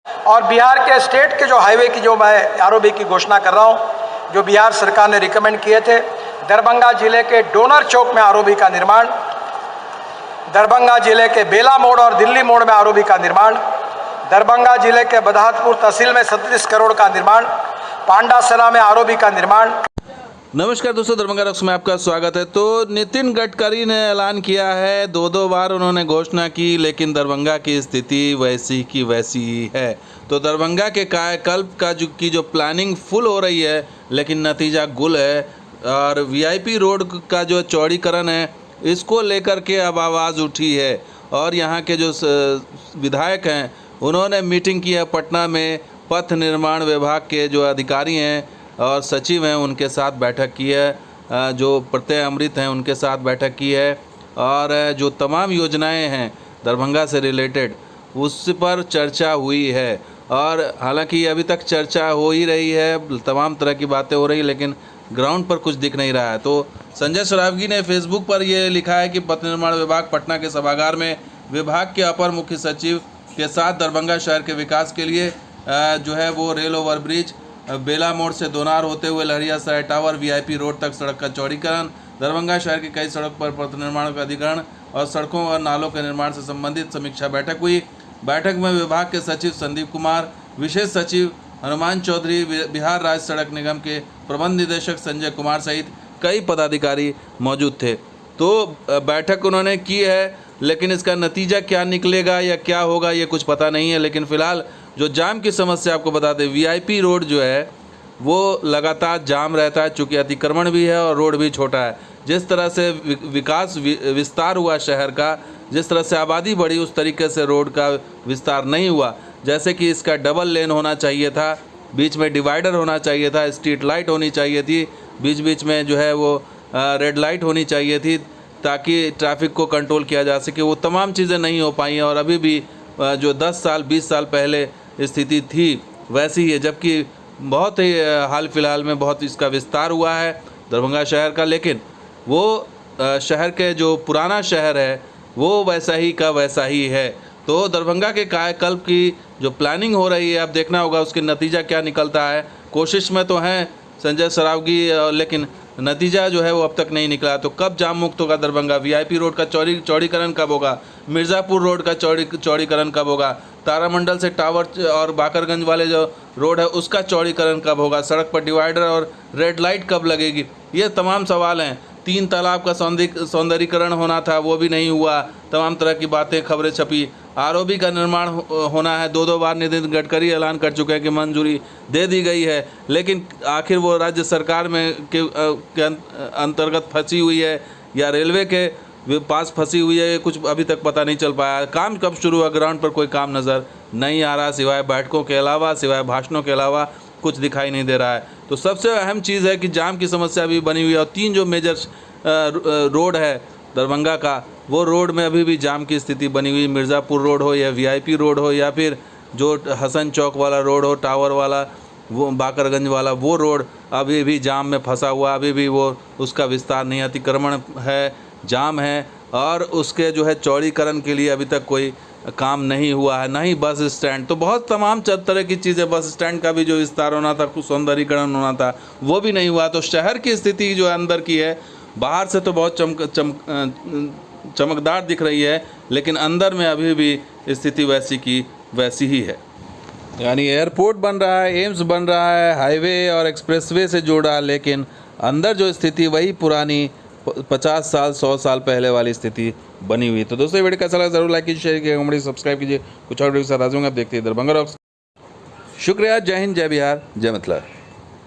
और बिहार के स्टेट के जो हाईवे की जो मैं आरओबी की घोषणा कर रहा हूँ, जो बिहार सरकार ने रिकमेंड किए थे, दरभंगा जिले के डोनर चौक में आरओबी का निर्माण, दरभंगा जिले के बेला मोड़ और दिल्ली मोड़ में आरओबी का निर्माण, दरभंगा जिले के बदहातपुर तहसील में 37 करोड़ का निर्माण, पांडासरा में आरओबी का निर्माण। नमस्कार दोस्तों, दरभंगा रॉक्स में आपका स्वागत है। तो नितिन गडकरी ने ऐलान किया है, दो बार उन्होंने घोषणा की, लेकिन दरभंगा की स्थिति वैसी की वैसी ही है। तो दरभंगा के कायाकल्प का जो प्लानिंग फुल हो रही है, लेकिन नतीजा गुल है। और वीआईपी रोड का जो चौड़ीकरण है, इसको लेकर के अब आवाज़ उठी है। और यहाँ के जो विधायक हैं, उन्होंने मीटिंग की है पटना में। पथ निर्माण विभाग के जो अधिकारी हैं और सचिव हैं, उनके साथ बैठक की है। जो प्रत्यय अमृत हैं, उनके साथ बैठक की है। और जो तमाम योजनाएं हैं दरभंगा से रिलेटेड, उस पर चर्चा हुई है। और हालांकि अभी तक चर्चा हो ही रही है, तमाम तरह की बातें हो रही, लेकिन ग्राउंड पर कुछ दिख नहीं रहा है। तो संजय सरावगी ने फेसबुक पर ये लिखा है कि पथ निर्माण विभाग पटना के सभागार में विभाग के अपर मुख्य सचिव के साथ दरभंगा शहर के विकास के लिए जो है वो रेल ओवर ब्रिज, बेला मोड़ से दोनार होते हुए लहरिया सराय टावर, वीआईपी रोड तक सड़क का चौड़ीकरण, दरभंगा शहर की कई सड़क पर पथ निर्माण का अधिग्रहण और सड़कों और नालों के निर्माण से संबंधित समीक्षा बैठक हुई। बैठक में विभाग के सचिव संदीप कुमार, विशेष सचिव हनुमान चौधरी, बिहार राज्य सड़क निगम के प्रबंध निदेशक संजय कुमार सहित कई पदाधिकारी मौजूद थे। तो बैठक उन्होंने की है, लेकिन इसका नतीजा क्या निकलेगा या क्या होगा ये कुछ पता नहीं है। लेकिन फ़िलहाल जो जाम की समस्या आपको बता दें, वीआईपी रोड जो है वो लगातार जाम रहता है, चूँकि अतिक्रमण भी है और रोड भी छोटा है। जिस तरह से विकास विस्तार हुआ शहर का, जिस तरह से आबादी बढ़ी, उस तरीके से रोड का विस्तार नहीं हुआ। जैसे कि इसका डबल लेन होना चाहिए था, बीच में डिवाइडर होना चाहिए था, स्ट्रीट लाइट होनी चाहिए थी, बीच बीच में जो है वो रेड लाइट होनी चाहिए थी, ताकि ट्रैफिक को कंट्रोल किया जा सके। वो तमाम चीज़ें नहीं हो पाई हैं। और अभी भी जो 10 साल 20 साल पहले स्थिति थी वैसी ही है, जबकि बहुत ही हाल फिलहाल में बहुत इसका विस्तार हुआ है दरभंगा शहर का। लेकिन वो शहर के जो पुराना शहर है वो वैसा ही का वैसा ही है। तो दरभंगा के कायाकल्प की जो प्लानिंग हो रही है, अब देखना होगा उसके नतीजा क्या निकलता है। कोशिश में तो हैं संजय सरावगी, लेकिन नतीजा जो है वो अब तक नहीं निकला। तो कब जाम मुक्त होगा दरभंगा? वीआईपी रोड का चौड़ीकरण कब होगा? मिर्ज़ापुर रोड का चौड़ीकरण कब होगा? तारामंडल से टावर और बाकरगंज वाले जो रोड है उसका चौड़ीकरण कब होगा? सड़क पर डिवाइडर और रेड लाइट कब लगेगी? ये तमाम सवाल हैं। 3 तालाब का सौंदर्यीकरण होना था, वो भी नहीं हुआ। तमाम तरह की बातें, खबरें छपी। आरओबी का निर्माण होना है, 2 बार नितिन गडकरी ऐलान कर चुके हैं कि मंजूरी दे दी गई है, लेकिन आखिर वो राज्य सरकार में के अंतर्गत फंसी हुई है या रेलवे के पास फंसी हुई है, ये कुछ अभी तक पता नहीं चल पाया। काम कब शुरू हुआ? ग्राउंड पर कोई काम नज़र नहीं आ रहा, सिवाय बैठकों के अलावा, सिवाय भाषणों के अलावा कुछ दिखाई नहीं दे रहा है। तो सबसे अहम चीज़ है कि जाम की समस्या भी बनी हुई है। और 3 जो मेजर रोड है दरभंगा का, वो रोड में अभी भी जाम की स्थिति बनी हुई। मिर्ज़ापुर रोड हो या वीआईपी रोड हो या फिर जो हसन चौक वाला रोड हो, टावर वाला, वो बाकरगंज वाला, वो रोड अभी भी जाम में फंसा हुआ। अभी भी वो उसका विस्तार नहीं, अतिक्रमण है, जाम है। और उसके जो है चौड़ीकरण के लिए अभी तक कोई काम नहीं हुआ है, नहीं बस स्टैंड। तो बहुत तमाम तरह की चीज़ें, बस स्टैंड का भी जो विस्तार होना था, कुछ सौंदर्यीकरण होना था, वो भी नहीं हुआ। तो शहर की स्थिति जो अंदर की है, बाहर से तो बहुत चमकदार दिख रही है, लेकिन अंदर में अभी भी स्थिति वैसी की वैसी ही है। यानी एयरपोर्ट बन रहा है, एम्स बन रहा है, हाईवे और एक्सप्रेसवे से जुड़ रहा है, लेकिन अंदर जो स्थिति वही पुरानी 50 साल 100 साल पहले वाली स्थिति बनी हुई। तो दोस्तों, ये वीडियो कैसा लगा ज़रूर लाइक कीजिए, शेयर कीजिए, कमेंट सब्सक्राइब कीजिए। कुछ और वीडियो के साथ आ जाऊँगा, आप देखते हैं दरभंगा रॉक्स। शुक्रिया। जय हिंद, जय बिहार, जय मतलब।